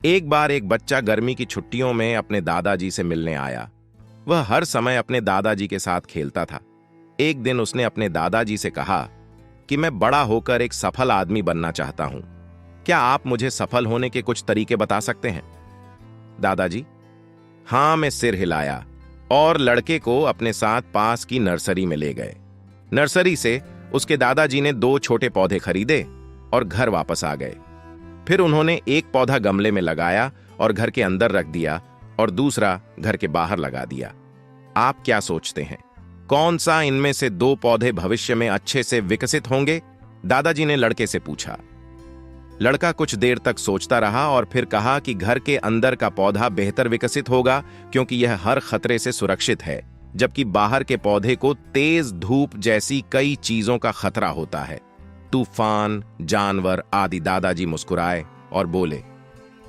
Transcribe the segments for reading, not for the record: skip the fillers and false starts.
एक बार एक बच्चा गर्मी की छुट्टियों में अपने दादाजी से मिलने आया। वह हर समय अपने दादाजी के साथ खेलता था। एक दिन उसने अपने दादाजी से कहा कि मैं बड़ा होकर एक सफल आदमी बनना चाहता हूं। क्या आप मुझे सफल होने के कुछ तरीके बता सकते हैं? दादाजी हां में सिर हिलाया और लड़के को अपने साथ पास की नर्सरी में ले गए। नर्सरी से उसके दादाजी ने 2 छोटे पौधे खरीदे और घर वापस आ गए। फिर उन्होंने एक पौधा गमले में लगाया और घर के अंदर रख दिया और दूसरा घर के बाहर लगा दिया। आप क्या सोचते हैं, कौन सा इनमें से 2 पौधे भविष्य में अच्छे से विकसित होंगे? दादाजी ने लड़के से पूछा। लड़का कुछ देर तक सोचता रहा और फिर कहा कि घर के अंदर का पौधा बेहतर विकसित होगा क्योंकि यह हर खतरे से सुरक्षित है, जबकि बाहर के पौधे को तेज धूप जैसी कई चीजों का खतरा होता है, तूफान, जानवर आदि। दादाजी मुस्कुराए और बोले,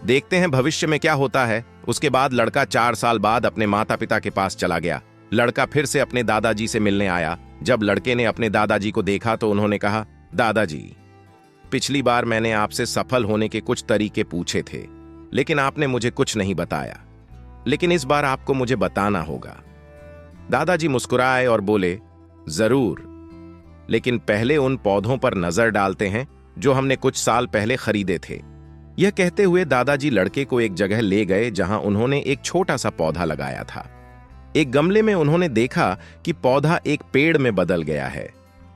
देखते हैं भविष्य में क्या होता है। उसके बाद लड़का 4 साल बाद अपने माता पिता के पास चला गया। लड़का फिर से अपने दादाजी से मिलने आया। जब लड़के ने अपने दादाजी को देखा तो उन्होंने कहा, दादाजी, पिछली बार मैंने आपसे सफल होने के कुछ तरीके पूछे थे, लेकिन आपने मुझे कुछ नहीं बताया, लेकिन इस बार आपको मुझे बताना होगा। दादाजी मुस्कुराए और बोले, जरूर, लेकिन पहले उन पौधों पर नजर डालते हैं जो हमने कुछ साल पहले खरीदे थे। यह कहते हुए दादाजी लड़के को एक जगह ले गए जहां उन्होंने एक छोटा सा पौधा लगाया था। एक गमले में उन्होंने देखा कि पौधा एक पेड़ में बदल गया है।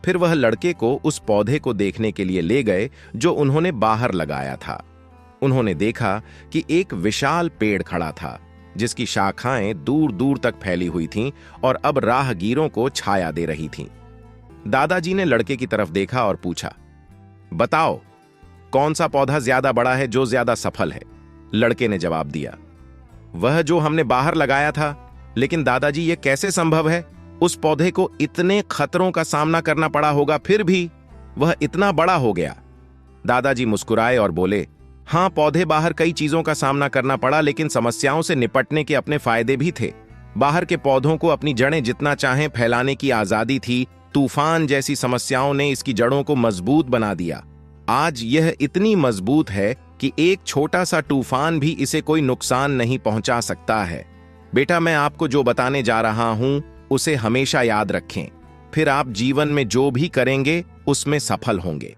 फिर वह लड़के को उस पौधे को देखने के लिए ले गए जो उन्होंने बाहर लगाया था। उन्होंने देखा कि एक विशाल पेड़ खड़ा था जिसकी शाखाएं दूर दूर तक फैली हुई थीं और अब राहगीरों को छाया दे रही थीं। दादाजी ने लड़के की तरफ देखा और पूछा, बताओ, कौन सा पौधा ज्यादा बड़ा है, जो ज्यादा सफल है? लड़के ने जवाब दिया, वह जो हमने बाहर लगाया था। लेकिन दादाजी, यह कैसे संभव है? उस पौधे को इतने खतरों का सामना करना पड़ा होगा, फिर भी वह इतना बड़ा हो गया। दादाजी मुस्कुराए और बोले, हां, पौधे बाहर कई चीजों का सामना करना पड़ा, लेकिन समस्याओं से निपटने के अपने फायदे भी थे। बाहर के पौधों को अपनी जड़ें जितना चाहें फैलाने की आजादी थी। तूफान जैसी समस्याओं ने इसकी जड़ों को मजबूत बना दिया। आज यह इतनी मजबूत है कि एक छोटा सा तूफान भी इसे कोई नुकसान नहीं पहुंचा सकता है। बेटा, मैं आपको जो बताने जा रहा हूं उसे हमेशा याद रखें, फिर आप जीवन में जो भी करेंगे उसमें सफल होंगे।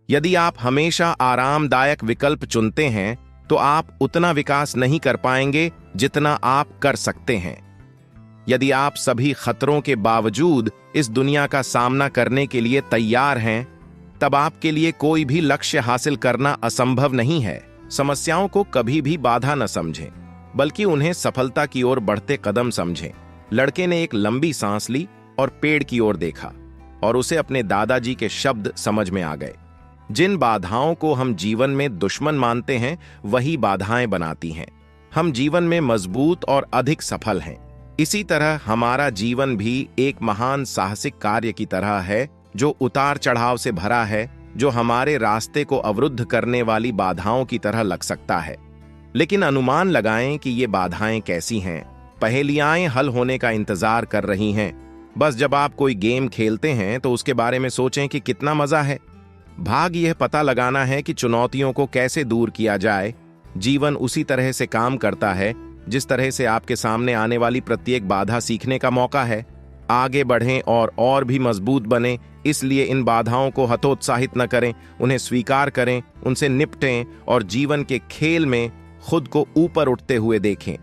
यदि आप हमेशा आरामदायक विकल्प चुनते हैं तो आप उतना विकास नहीं कर पाएंगे जितना आप कर सकते हैं। यदि आप सभी खतरों के बावजूद इस दुनिया का सामना करने के लिए तैयार हैं, तब आपके लिए कोई भी लक्ष्य हासिल करना असंभव नहीं है। समस्याओं को कभी भी बाधा न समझें, बल्कि उन्हें सफलता की ओर बढ़ते कदम समझें। लड़के ने एक लंबी सांस ली और पेड़ की ओर देखा और उसे अपने दादाजी के शब्द समझ में आ गए। जिन बाधाओं को हम जीवन में दुश्मन मानते हैं, वही बाधाएं बनाती हैं। हम जीवन में मजबूत और अधिक सफल हैं। इसी तरह हमारा जीवन भी एक महान साहसिक कार्य की तरह है जो उतार चढ़ाव से भरा है, जो हमारे रास्ते को अवरुद्ध करने वाली बाधाओं की तरह लग सकता है। लेकिन अनुमान लगाएं कि ये बाधाएं कैसी हैं। पहेलियां हल होने का इंतजार कर रही हैं। बस जब आप कोई गेम खेलते हैं तो उसके बारे में सोचें कि कितना मजा है। भाग यह पता लगाना है कि चुनौतियों को कैसे दूर किया जाए। जीवन उसी तरह से काम करता है जिस तरह से आपके सामने आने वाली प्रत्येक बाधा सीखने का मौका है। आगे बढ़ें और भी मजबूत बनें। इसलिए इन बाधाओं को हतोत्साहित न करें, उन्हें स्वीकार करें, उनसे निपटें और जीवन के खेल में खुद को ऊपर उठते हुए देखें।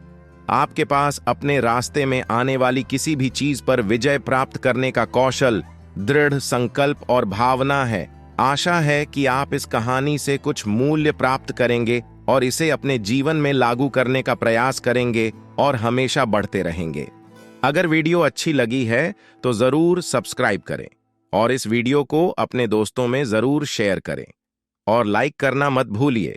आपके पास अपने रास्ते में आने वाली किसी भी चीज पर विजय प्राप्त करने का कौशल, दृढ़ संकल्प और भावना है। आशा है कि आप इस कहानी से कुछ मूल्य प्राप्त करेंगे और इसे अपने जीवन में लागू करने का प्रयास करेंगे और हमेशा बढ़ते रहेंगे। अगर वीडियो अच्छी लगी है तो जरूर सब्सक्राइब करें और इस वीडियो को अपने दोस्तों में जरूर शेयर करें और लाइक करना मत भूलिए।